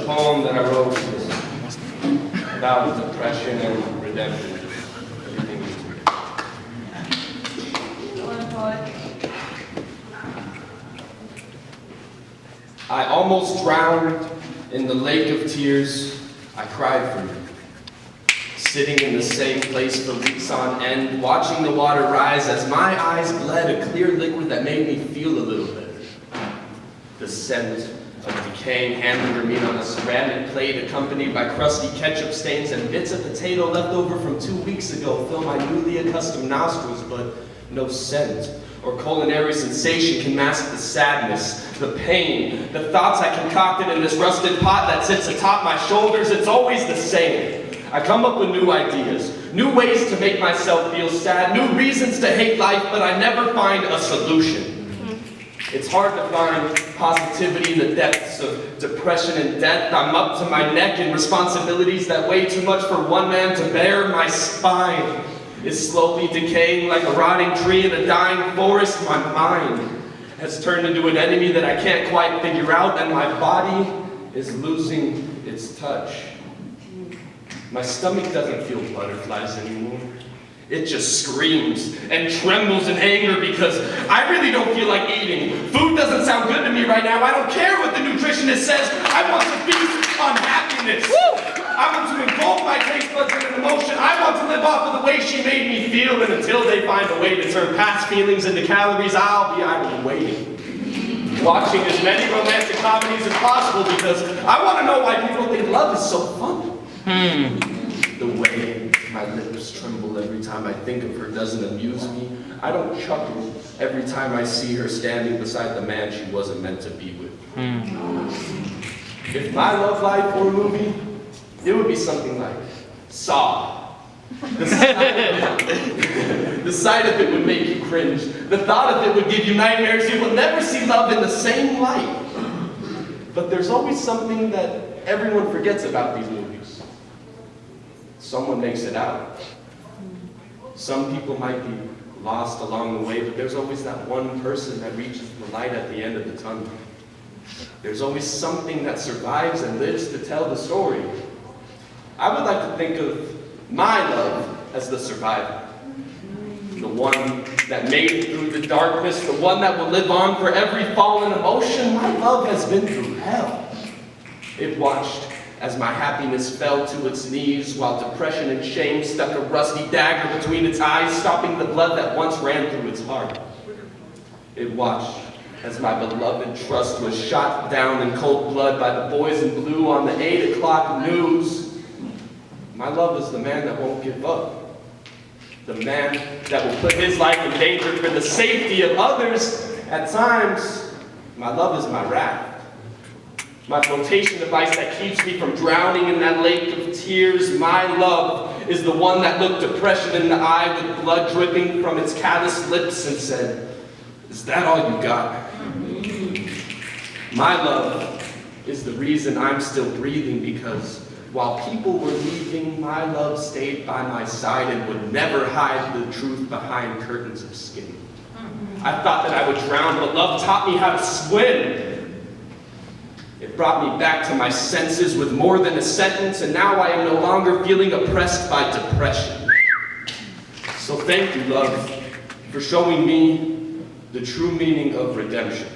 the poem that I wrote is about depression and redemption. Everything is I almost drowned in the lake of tears. I cried for you. Sitting in the same place for weeks on end, watching the water rise as my eyes bled a clear liquid that made me feel a little better. The scent of decaying hamburger meat on a ceramic plate, accompanied by crusty ketchup stains and bits of potato left over from 2 weeks ago, fill my newly accustomed nostrils, but no scent or culinary sensation can mask the sadness, the pain, the thoughts I concocted in this rusted pot that sits atop my shoulders. It's always the same. I come up with new ideas, new ways to make myself feel sad, new reasons to hate life, but I never find a solution. It's hard to find positivity in the depths of depression and death. I'm up to my neck in responsibilities that weigh too much for one man to bear. My spine is slowly decaying like a rotting tree in a dying forest. My mind has turned into an enemy that I can't quite figure out, and my body is losing its touch. My stomach doesn't feel butterflies anymore. It just screams and trembles in anger because I really don't feel like eating. Food doesn't sound good to me right now. I don't care what the nutritionist says. I want to feast on happiness. I want to engulf my taste buds in an emotion. I want to live off of the way she made me feel, and until they find a way to turn past feelings into calories, I'll be idly waiting. Watching as many romantic comedies as possible because I want to know why people think love is so fun. The way my lips tremble every time I think of her doesn't amuse me. I don't chuckle every time I see her standing beside the man she wasn't meant to be with. If my love life were a movie, it would be something like Saw. The sight of it would make you cringe. The thought of it would give you nightmares. You will never see love in the same light. But there's always something that everyone forgets about these movies. Someone makes it out. Some people might be lost along the way, but there's always that one person that reaches the light at the end of the tunnel. There's always something that survives and lives to tell the story. I would like to think of my love as the survivor. The one that made it through the darkness, the one that will live on for every fallen emotion. My love has been through hell. It watched as my happiness fell to its knees, while depression and shame stuck a rusty dagger between its eyes, stopping the blood that once ran through its heart. It watched as my beloved trust was shot down in cold blood by the boys in blue on the 8 o'clock news. My love is the man that won't give up. The man that will put his life in danger for the safety of others. At times, my love is my raft. My flotation device that keeps me from drowning in that lake of tears. My love is the one that looked depression in the eye with blood dripping from its calloused lips and said, "Is that all you got?" My love is the reason I'm still breathing, because while people were leaving, my love stayed by my side and would never hide the truth behind curtains of skin. I thought that I would drown, but love taught me how to swim. It brought me back to my senses with more than a sentence, and now I am no longer feeling oppressed by depression. So thank you, love, for showing me the true meaning of redemption.